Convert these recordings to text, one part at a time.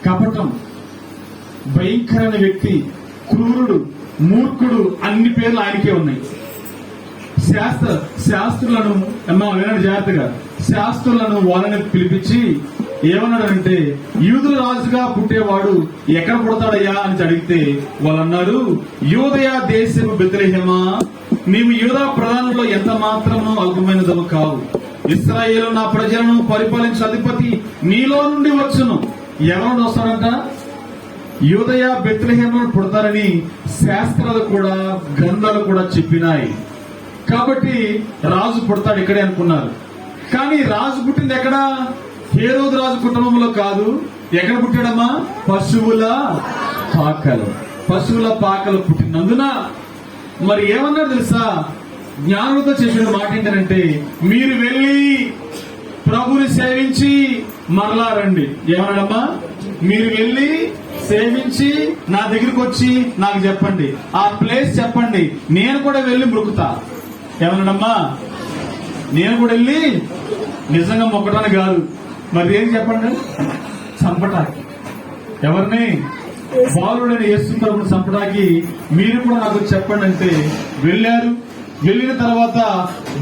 కపటం, భయంకరమైన వ్యక్తి, క్రూరుడు, మూర్ఖుడు, అన్ని పేర్లు ఆయనకే ఉన్నాయి. శాస్త్రులను వినండి జాగ్రత్తగా, శాస్త్రులను వాళ్ళని పిలిపించి ఏమన్నాడంటే, యూదుల రాజుగా పుట్టేవాడు ఎక్కడ పుడతాడయ్యా అని అడిగితే వాళ్ళు అన్నారు, యూదయ దేశపు బెత్లెహేమా, నీవు యూదా ప్రధానంలో ఎంత మాత్రము అల్పమైనదము కావు. ఇశ్రాయేలు నా ప్రజలను పరిపాలించే అధిపతి నీలో నుండి వచ్చును. ఎవరు వస్తారంట? యూదయ బెత్లెహేములో పుడతారని శాస్త్రాలు కూడా గ్రంథాలు కూడా చెప్పినాయి. కాబట్టి రాజు పుడతాడు ఇక్కడే అనుకున్నారు. కానీ రాజు పుట్టింది ఎక్కడ? హేరోదు రాజు కుటుంబంలో కాదు. ఎక్కడ పుట్టాడమ్మా? పశువుల పాకలు పుట్టినందున మరి ఏమన్నాడు తెలుసా? జ్ఞానులతో చెప్పిన మాట ఏంటంటే, మీరు వెళ్ళి ప్రభుని సేవించి మరలా రండి. ఏమన్నాడమ్మా? మీరు వెళ్ళి సేవించి నా దగ్గరికి వచ్చి నాకు చెప్పండి, ఆ ప్లేస్ చెప్పండి, నేను కూడా వెళ్ళి మొక్కుతా. ఏమన్నాడమ్మా? నేను కూడా వెళ్ళి నిజంగా మొక్కడానికి కాదు, మరి ఏం చెప్పండి, చంపటానికి. ఎవరిని? బాలుడైన యేసు ప్రభువుని చంపడానికి మీరు కూడా నాకు చెప్పండి అంటే వెళ్ళారు. వెళ్ళిన తర్వాత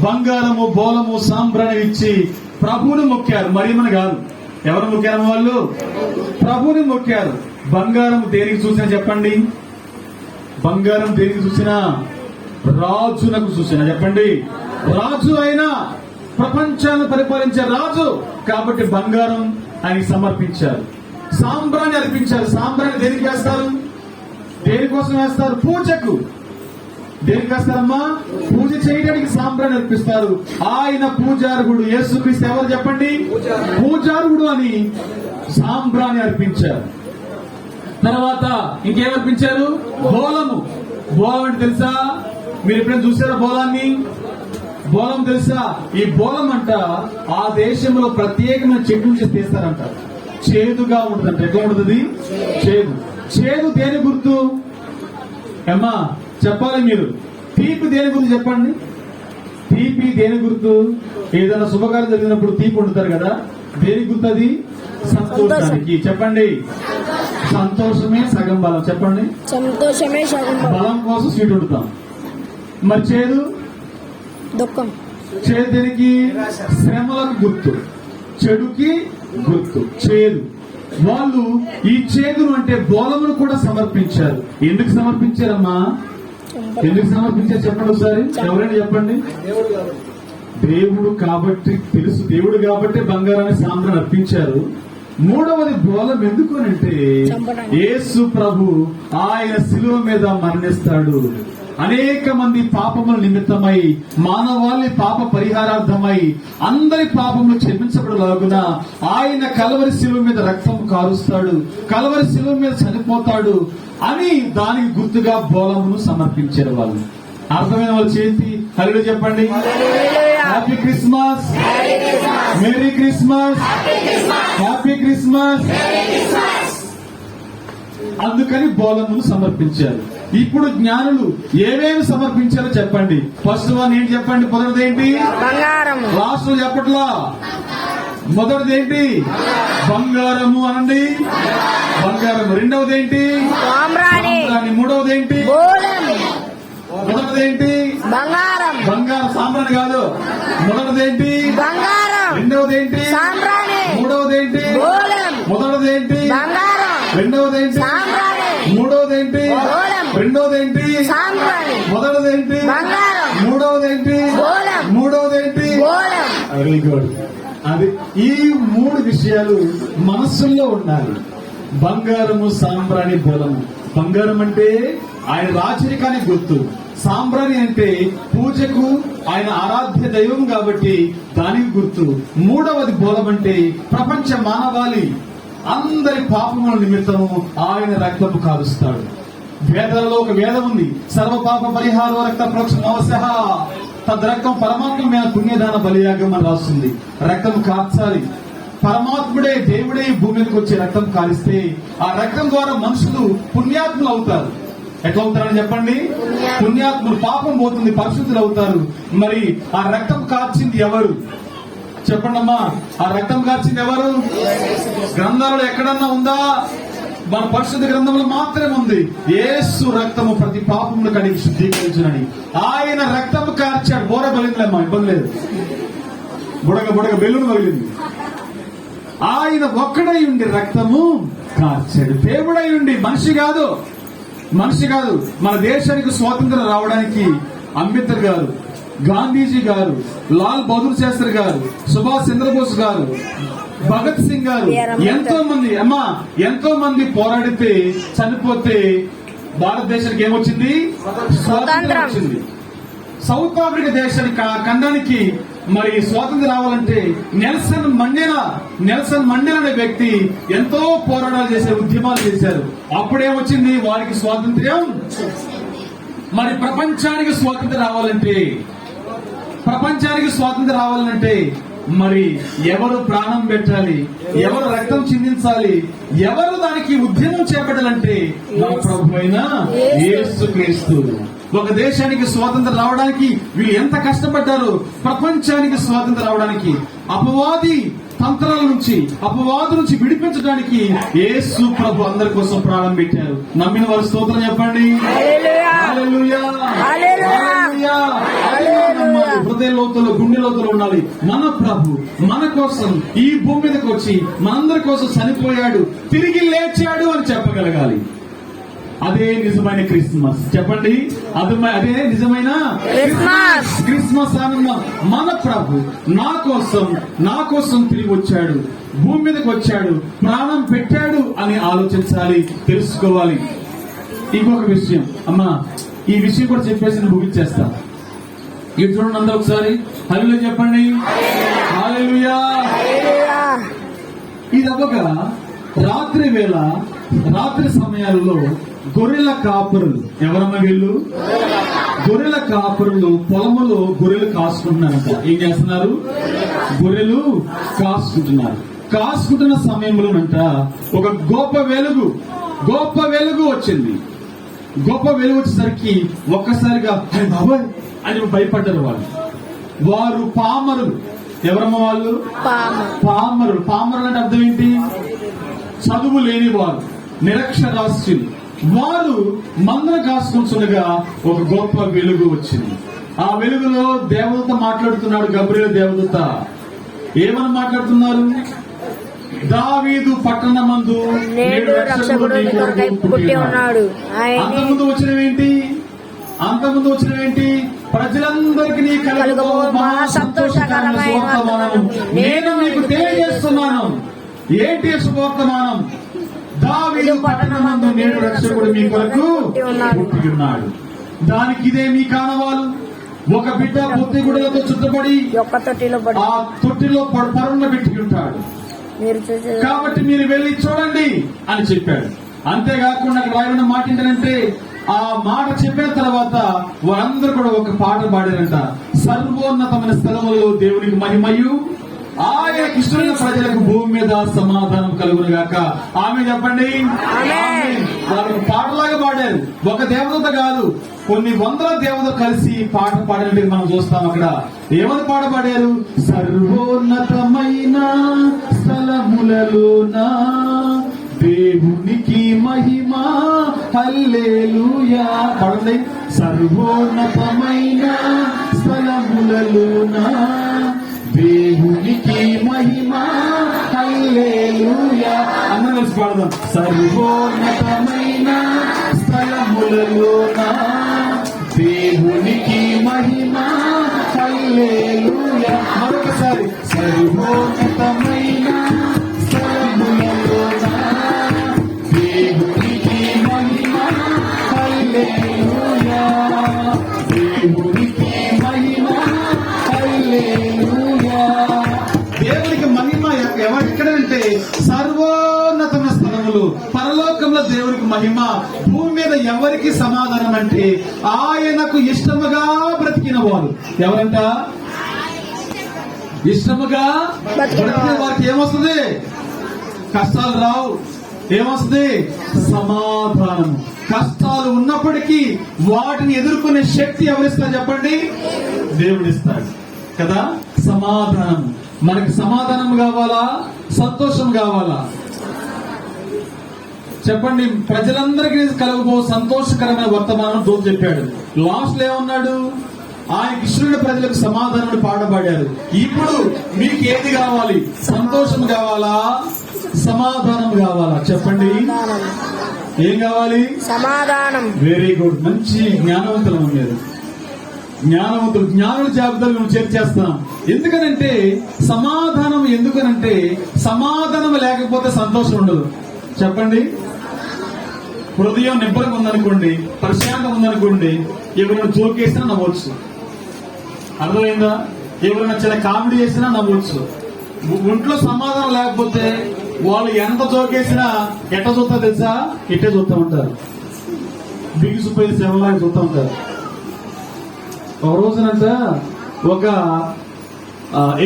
బంగారము, బోలము, సాంబ్రాణి ఇచ్చి ప్రభువుని మొక్కారు. మరి మన కాదు. ఎవరు మొక్కారు? వాళ్ళు ప్రభువుని మొక్కారు. బంగారం దేనికి చూసినా చెప్పండి? బంగారం దేనికి చూసినా? రాజునకు చూసినా చెప్పండి? రాజు అయినా ప్రపంచాన్ని పరిపాలించే రాజు కాబట్టి బంగారం ఆయనకి సమర్పించారు. సాంబ్రాణి అర్పించారు. సాంబ్రాణి దేనికి వేస్తారు? దేనికోసం వేస్తారు? పూజకు. దేనికి వేస్తారమ్మా? పూజ చేయడానికి సాంబ్రాణి అర్పిస్తారు. ఆయన పూజారుగుడు. యేసుక్రీస్తు ఎవరు చెప్పండి? పూజారుగుడు అని సాంబ్రాణి అర్పించారు. తర్వాత ఇంకేమర్పించారు? బోలము. బోలం అంటే తెలుసా? మీరు ఎప్పుడైనా చూసారా బోలాన్ని? బోలం తెలుసా? ఈ బోలం అంట ఆ దేశంలో ప్రత్యేకమైన చెట్టు నుంచి తీస్తారంట. చేదుగా ఉంటుందంట. ఎట్లా ఉంటుంది? చేదు దేని గుర్తు? అమ్మా చెప్పాలి మీరు. తీపి దేని గుర్తు చెప్పండి? తీపి దేని గుర్తు? ఏదైనా శుభకార్యం జరిగినప్పుడు తీపి వండుతారు కదా, దేని గుర్తు అది? సంతోషానికి. చెప్పండి. సంతోషమే సగం బలం. చెప్పండి. సంతోషమే సగం బలం కోసం స్వీట్ వండుతాం. మరి చేదు? దుఃఖం. చేదు దేనికి? శ్రమలకు గుర్తు, చెడుకి గుర్తు. చేదు. వాళ్ళు ఈ చేదును అంటే బోలమును కూడా సమర్పించారు. ఎందుకు సమర్పించారమ్మా? ఎందుకు సమర్పించారు చెప్పండి ఒకసారి. ఎవరైనా చెప్పండి. దేవుడు కాబట్టి తెలుసు. దేవుడు కాబట్టి బంగారాన్ని సాంబ్రాన్ని అర్పించారు. మూడవది బోలం ఎందుకు అంటే, యేసు ప్రభు ఆయన శిలువ మీద మరణిస్తాడు. అనేక మంది పాపముల నిమిత్తమై, మానవాళి పాప పరిహారార్థమై అందరి పాపములు క్షమించబడలాగున ఆయన కలవరి శిలువ మీద రక్తం కారుస్తాడు, కలవరి శిలువ మీద చనిపోతాడు అని దానికి గుర్తుగా బోలమును సమర్పించారు. వాళ్ళు అర్థమైన వాళ్ళు చేతి హల్లెలూయా చెప్పండి. Happy Christmas, merry Christmas, happy Christmas. అందుకని బోలమును సమర్పించారు. ఇప్పుడు జ్ఞానులు ఏమేమి సమర్పించారో చెప్పండి. ఫస్ట్ వన్ ఏంటి చెప్పండి? మొదటిది ఏంటి? బంగారము. లాస్ట్ చెప్పట్లా. మొదటిది ఏంటి? బంగారము అనండి. బంగారము. రెండవది ఏంటి? సాంబ్రాణి. మూడవది ఏంటి? మొదటిది ఏంటి? బంగారం. బంగారం. సాంబ్రాణి కాదు. మొదటిది ఏంటి? బంగారం. రెండవది ఏంటి? సాంబ్రాణి. మూడవది ఏంటి? మొదటిది ఏంటి? బంగారం. రెండవది ఏంటి? సాంబ్రాణి. మూడవది ఏంటి? రెండవది ఏంటి? సాంబ్రాణి. మొదటిది ఏంటి? బంగారం. మూడవది ఏంటి? మూడవది ఏంటి? Very good. అది ఈ మూడు విషయాలు మనస్సుల్లో ఉండాలి. బంగారము, సాంబ్రాణి, బోలము. బంగారం అంటే ఆయన రాచరికానికి గుర్తు. సాంబ్రాణి అంటే పూజకు, ఆయన ఆరాధ్య దైవం కాబట్టి దానికి గుర్తు. మూడవది బోలం అంటే ప్రపంచ మానవాళి అందరి పాపముల నిమిత్తము ఆయన రక్తము కారుస్తాడు. వేదాలలో ఒక వేదం ఉంది, సర్వ పాప పరిహార రక్త ప్రోక్షణ అవసహ తద్రక్తం పరమాత్మ మీద పుణ్యదాన బలియాగం అని రాస్తుంది. రక్తం కార్చాలి. పరమాత్ముడే, దేవుడే భూమి మీదకి వచ్చి రక్తం కారిస్తే ఆ రక్తం ద్వారా మనుషులు పుణ్యాత్ములు అవుతారు. ఎట్లా అవుతారని చెప్పండి? పుణ్యాత్ములు. పాపం పోతుంది, పరిశుద్ధులు అవుతారు. మరి ఆ రక్తం కార్చింది ఎవరు? చెప్పండమ్మా, ఆ రక్తం కార్చింది ఎవరు? గ్రంథాలలో ఎక్కడన్నా ఉందా? మన పరిశుద్ధ గ్రంథంలో మాత్రమే ఉంది. యేసు రక్తము ప్రతి పాపమును కడిగి శుద్ధీకరించునని. ఆయన రక్తము కార్చాడు. బోర బలిందిలేమ్మా, ఇబ్బంది లేదు. బుడగ బెల్లును పగిలింది. ఆయన ఒక్కడై ఉండి రక్తము కార్చాడు. దేవుడై ఉండి, మనిషి కాదు. మన దేశానికి స్వాతంత్రం రావడానికి అంబేద్కర్ గారు, గాంధీజీ గారు, లాల్ బహదూర్ శాస్త్రి గారు, సుభాష్ చంద్రబోస్ గారు, భగత్ సింగ్ గారు, ఎంతో మంది పోరాడితే చనిపోతే భారతదేశానికి ఏమొచ్చింది? స్వాతంత్రం వచ్చింది. సౌత్ ఆఫ్రికా దేశానికి, ఖండానికి మరి స్వాతంత్రం రావాలంటే నెల్సన్ మండేలా అనే వ్యక్తి ఎంతో పోరాటాలు చేశారు, ఉద్యమాలు చేశారు. అప్పుడేమొచ్చింది? వారికి స్వాతంత్ర్యం. మరి ప్రపంచానికి స్వాతంత్రం రావాలంటే మరి ఎవరు ప్రాణం పెట్టాలి? ఎవరు రక్తం చిందించాలి? ఎవరు దానికి ఉద్యమం చేపట్టాలంటే మన ప్రభువైన యేసుక్రీస్తు. ఒక దేశానికి స్వాతంత్రం రావడానికి వీళ్ళు ఎంత కష్టపడ్డారు. ప్రపంచానికి స్వాతంత్రం రావడానికి అపవాది తంత్రాల నుంచి, అపవాదు నుంచి విడిపించడానికి యేసు ప్రభు అందరి కోసం ప్రాణం పెట్టారు. నమ్మిన వారు స్తోత్రం చెప్పండి. హల్లెలూయా. హృదయ లోతులు, గుండె లోతులు ఉండాలి. మన ప్రభు మన కోసం ఈ భూమి మీదకి వచ్చి మనందరి కోసం చనిపోయాడు, తిరిగి లేచాడు అని చెప్పగలగాలి. అదే నిజమైన క్రిస్మస్. చెప్పండి, అదే నిజమైన క్రిస్మస్ ఆనందం. మన ప్రభు నా కోసం తిరిగి వచ్చాడు, భూమి మీదకి వచ్చాడు, ప్రాణం పెట్టాడు అని ఆలోచించాలి, తెలుసుకోవాలి. ఇంకొక విషయం అమ్మా, ఈ విషయం కూడా చెప్పేసి నేను ముగించేస్తా. ఇది చూడండి అందరూ ఒకసారి హల్లెలూయా చెప్పండి. హల్లెలూయా. ఇది అవ్వగా రాత్రి సమయాల్లో గొర్రెల కాపురులు, ఎవరన్నా వీళ్ళు? గొర్రెల కాపురులు పొలములో గొర్రెలు కాసుకుంటున్నారంట. ఏం చేస్తున్నారు? గొర్రెలు కాసుకుంటున్న సమయంలోనంట ఒక గొప్ప వెలుగు వచ్చింది. గొప్ప వెలుగు వచ్చేసరికి ఒక్కసారిగా బాబాయ్ అని భయపడ్డారు వారు పామరులు. ఎవరమ్మ వాళ్ళు? పామరులు అంటే అర్థం ఏంటి? చదువు లేని వారు, నిరక్షరాస్యులు. వారు మందర కాసుకుంటుండగా ఒక గొప్ప వెలుగు వచ్చింది. ఆ వెలుగులో దేవదూత మాట్లాడుతున్నాడు. గబ్రియలు దేవదూత ఏమని మాట్లాడుతున్నారు? దావీదు పట్టణమందు నేడు రక్షకుడు నీ కొరకై పుట్టి ఉన్నాడు. అంతకుముందు వచ్చినవేంటి? ప్రజలందరికీ కలుగబో మహా సంతోషకరమైన వర్తమానం నేను మీకు తెలియజేస్తున్నాను. ఏంటి శుభవర్తమానం? దావీదు పట్టణమందు నేడు రక్షకుడు మీ కొరకు పుట్టి ఉన్నాడు. దానికి ఇదే మీ కానవాలు. ఒక బిడ్డ పొత్తి గుడ్డలతో చుట్టబడి ఆ తొట్టిలో పరున్న పెట్టి ఉంటాడు. కాబట్టి మీరు వెళ్లి చూడండి అని చెప్పాడు. అంతేకాకుండా రాయబడిన మాట ఏంటంటే, ఆ మాట చెప్పిన తర్వాత వారందరూ కూడా ఒక పాట పాడారంట. సర్వోన్నతమైన స్థలములలో దేవునికి మహిమయు, ఆయన ఇష్టమైన ప్రజలకు భూమి మీద సమాధానం కలుగును గాక. ఆమె చెప్పండి. వాళ్ళు పాటలాగా పాడారు. ఒక దేవత కాదు, కొన్ని వందల దేవతలు కలిసి పాట పాడినట్టు మనం చూస్తాం. అక్కడ ఏమని పాట పాడారు? సర్వోన్నతమైన స్థలములలోన దేవునికి మహిమ హల్లెలూయా. పాడండి. సర్వోన్నతమైన స్థలములలోన దేవునికి మహిమ హల్లెలూయా. అందరం కలిసి పాడదాం. సర్వోన్నతమైన స్థలములలోన దేవునికి మహిమ హల్లెలూయా. మరొకసారి. సర్వోన్నతమైన స్థలములలోన దేవునికి మహిమ హల్లెలూయా. దేవునికి మహిమ హల్లెలూయా. దేవునికి మహిమ ఎక్కడంటే సర్వోన్నతమైన స్థలములు, పరలోకంలో దేవునికి మహిమ. భూమి మీద ఎవరికి సమాధానం అంటే ఆయనకు ఇష్టముగా బ్రతికిన వారు. ఎవరంట? ఇష్టముగా బ్రతికిన వారికి ఏమొస్తుంది? కష్టాలు రావు. ఏమొస్తుంది? సమాధానం. కష్టాలు ఉన్నప్పటికీ వాటిని ఎదుర్కొనే శక్తి ఎవరిస్తారు చెప్పండి? దేవుడిస్తాడు కదా. సమాధానం. మనకి సమాధానం కావాలా, సంతోషం కావాలా? చెప్పండి. ప్రజలందరికీ కలుగుబో సంతోషకరమైన వర్తమానం దూత చెప్పాడు. లాస్ట్ లో ఏమన్నాడు? ఆయన ఇశ్వరుడు ప్రజలకు సమాధానం పాడబడారు. ఇప్పుడు మీకు ఏది కావాలి? సంతోషం కావాలా, సమాధానం కావాలా? చెప్పండి, ఏం కావాలి? సమాధానం. Very good. మంచి జ్ఞానవంతులు ఉన్నారు. జ్ఞానుల జాబితాలు మేము చేర్చేస్తాం. ఎందుకనంటే సమాధానం లేకపోతే సంతోషం ఉండదు. చెప్పండి. హృదయం నిబ్బరంగా ఉందనుకోండి, ప్రశాంతం ఉందనుకోండి, ఎవరైనా జోక్ చేసినా నవ్వచ్చు. అర్థమైందా? ఎవరైనా చిన్న కామెడీ చేసినా నవ్వచ్చు. ఒంట్లో సమాధానం లేకపోతే వాళ్ళు ఎంత జోకేసినా ఎట్ట చూస్తా తెలుసా? ఇట్టే చూస్తూ ఉంటారు. బిగుసిపోయి శవంలాగా చూస్తూ ఉంటారు. ఒక రోజునంట ఒక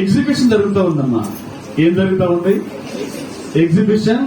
ఎగ్జిబిషన్ జరుగుతూ ఉందమ్మా. ఏం జరుగుతూ ఉంది? ఎగ్జిబిషన్